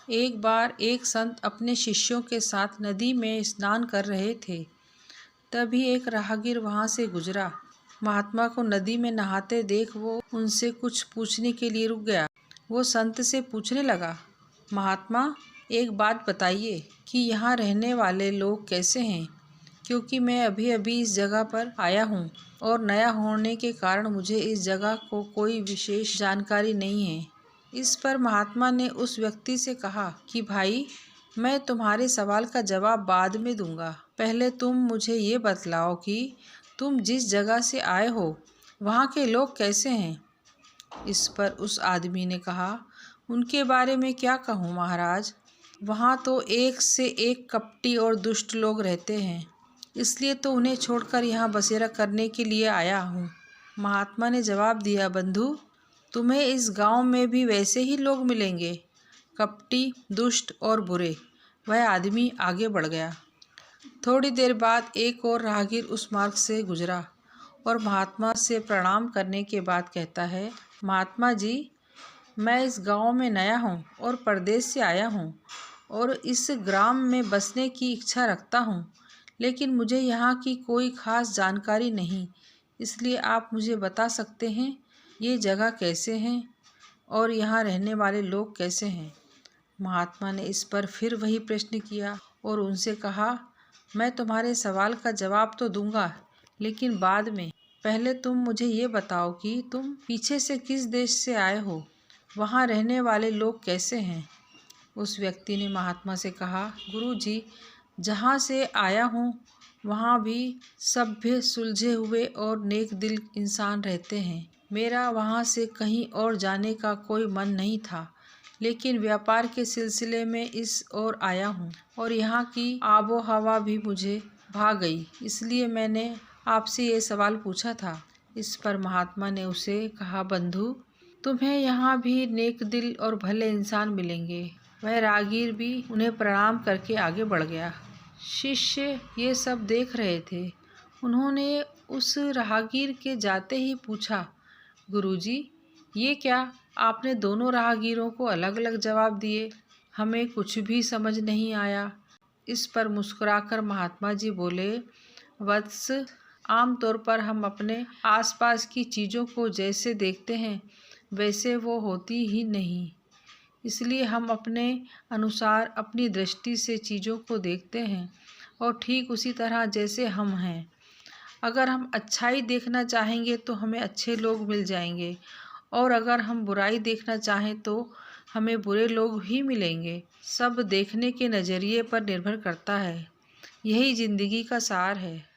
एक बार एक संत अपने शिष्यों के साथ नदी में स्नान कर रहे थे। तभी एक राहगीर वहां से गुजरा। महात्मा को नदी में नहाते देख वो उनसे कुछ पूछने के लिए रुक गया। वो संत से पूछने लगा, महात्मा, एक बात बताइए कि यहाँ रहने वाले लोग कैसे हैं, क्योंकि मैं अभी अभी इस जगह पर आया हूँ और नया होने के कारण मुझे इस जगह को कोई विशेष जानकारी नहीं है। इस पर महात्मा ने उस व्यक्ति से कहा कि भाई, मैं तुम्हारे सवाल का जवाब बाद में दूंगा। पहले तुम मुझे ये बतलाओ कि तुम जिस जगह से आए हो वहाँ के लोग कैसे हैं। इस पर उस आदमी ने कहा, उनके बारे में क्या कहूँ महाराज, वहाँ तो एक से एक कपटी और दुष्ट लोग रहते हैं, इसलिए तो उन्हें छोड़कर यहाँ बसेरा करने के लिए आया हूँ। महात्मा ने जवाब दिया, बंधु, तुम्हें इस गांव में भी वैसे ही लोग मिलेंगे, कपटी, दुष्ट और बुरे। वह आदमी आगे बढ़ गया। थोड़ी देर बाद एक और राहगीर उस मार्ग से गुजरा और महात्मा से प्रणाम करने के बाद कहता है, महात्मा जी, मैं इस गांव में नया हूँ और परदेश से आया हूँ और इस ग्राम में बसने की इच्छा रखता हूँ, लेकिन मुझे यहाँ की कोई खास जानकारी नहीं, इसलिए आप मुझे बता सकते हैं ये जगह कैसे हैं और यहाँ रहने वाले लोग कैसे हैं। महात्मा ने इस पर फिर वही प्रश्न किया और उनसे कहा, मैं तुम्हारे सवाल का जवाब तो दूंगा, लेकिन बाद में। पहले तुम मुझे ये बताओ कि तुम पीछे से किस देश से आए हो, वहाँ रहने वाले लोग कैसे हैं। उस व्यक्ति ने महात्मा से कहा, गुरु जी, जहाँ से आया हूँ वहाँ भी सभ्य, सुलझे हुए और नेक दिल इंसान रहते हैं। मेरा वहाँ से कहीं और जाने का कोई मन नहीं था, लेकिन व्यापार के सिलसिले में इस ओर आया हूँ और यहाँ की आबो हवा भी मुझे भा गई, इसलिए मैंने आपसे ये सवाल पूछा था। इस पर महात्मा ने उसे कहा, बंधु, तुम्हें यहाँ भी नेक दिल और भले इंसान मिलेंगे। वह राहगीर भी उन्हें प्रणाम करके आगे बढ़ गया। शिष्य ये सब देख रहे थे। उन्होंने उस राहगीर के जाते ही पूछा, गुरुजी, ये क्या, आपने दोनों राहगीरों को अलग अलग जवाब दिए, हमें कुछ भी समझ नहीं आया। इस पर मुस्कुराकर महात्मा जी बोले, वत्स, आमतौर पर हम अपने आसपास की चीज़ों को जैसे देखते हैं वैसे वो होती ही नहीं, इसलिए हम अपने अनुसार अपनी दृष्टि से चीज़ों को देखते हैं और ठीक उसी तरह जैसे हम हैं। अगर हम अच्छाई देखना चाहेंगे तो हमें अच्छे लोग मिल जाएंगे और अगर हम बुराई देखना चाहें तो हमें बुरे लोग ही मिलेंगे। सब देखने के नज़रिए पर निर्भर करता है। यही ज़िंदगी का सार है।